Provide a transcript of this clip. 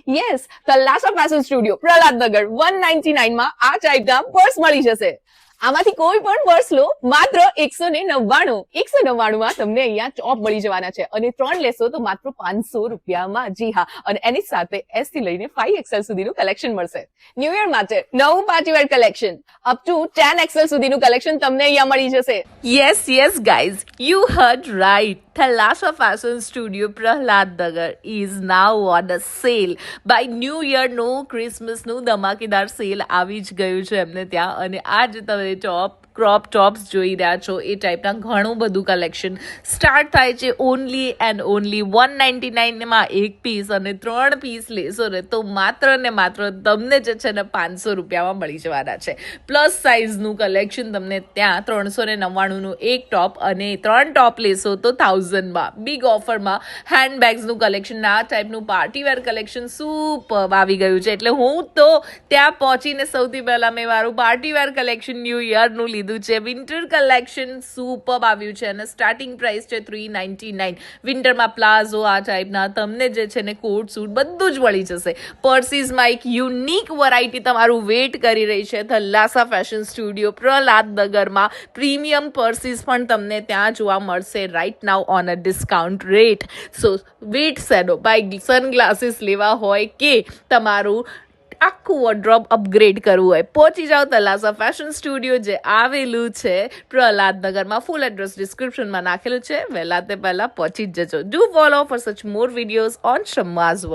Yes, તલાશા fashion studio Prahlad Nagar 199 માં આ ટાઈપના પર્સ મળી જશે. આમાંથી કોઈ પણ પર્સ લો, માત્ર 199 માં તમને અહીંયા ટોપ મળી જવાના છે અને 3 લેશો તો માત્ર 500 રૂપિયામાં. જી હા, અને એની સાથે S થી લઈને 5XL સુધીનું કલેક્શન મળશે. ન્યુ યર માટે નવું partywear collection up to 10XL સુધીનું કલેક્શન તમને અહીંયા મળી જશે. Yes, guys, you heard right. Thalasha Fashion Studio Prahaladnagar is now on a sale. By New Year નું ક્રિસમસનું ધમાકેદાર સેલ આવી જ ગયું છે એમને ત્યાં, અને આજે તમે ક્રોપ ટોપ્સ જોઈ રહ્યા છો એ ટાઈપના ઘણું બધું કલેક્શન સ્ટાર્ટ થાય છે ઓનલી એન્ડ ઓનલી 199 માં એક પીસ, અને 3 પીસ લેશો ને તો માત્ર ને માત્ર તમને જે છે ને 500 રૂપિયામાં મળી જવાના છે. પ્લસ સાઇઝનું કલેક્શન તમને ત્યાં 399 નું એક ટોપ, અને 3 ટોપ લેશો તો 1000 બિગ ઓફરમાં હેન્ડબેગ્સનું કલેક્શન, આ ટાઈપનું પાર્ટીવેર કલેક્શન સુપર આવી ગયું છે. એટલે હું તો ત્યાં પહોંચીને સૌથી પહેલા મેં મારું પાર્ટીવેર કલેક્શન ન્યૂ યરનું લીધું છે. વિન્ટર કલેક્શન સુપર આવ્યું છે અને સ્ટાર્ટિંગ પ્રાઇસ છે 399. વિન્ટરમાં પ્લાઝો આ ટાઈપના તમને જે છે ને કોટ સૂટ બધું જ મળી જશે. પર્સીસમાં એક યુનિક વેરાયટી તમારું વેટ કરી રહી છે થલાસા ફેશન સ્ટુડિયો પ્રહલાદનગરમાં. પ્રીમિયમ પર્સીસ પણ તમને ત્યાં જોવા મળશે right now on a discount rate. So wait સેનો બાય સનગ્લાસીસ લેવા હોય કે તમારું આખું વોર્ડરોબ અપગ્રેડ કરવું હોય, પહોંચી જાઓ તલાસા ફેશન સ્ટુડિયો જે આવેલું છે પ્રહલાદનગરમાં. ફૂલ એડ્રેસ ડિસ્ક્રિપ્શનમાં નાખેલું છે, વહેલા તે પહેલા પહોંચી જ જજો. ડુ ફોલો ફોર સચ મોર વિડીયોઝ ઓન શમ્માઝ.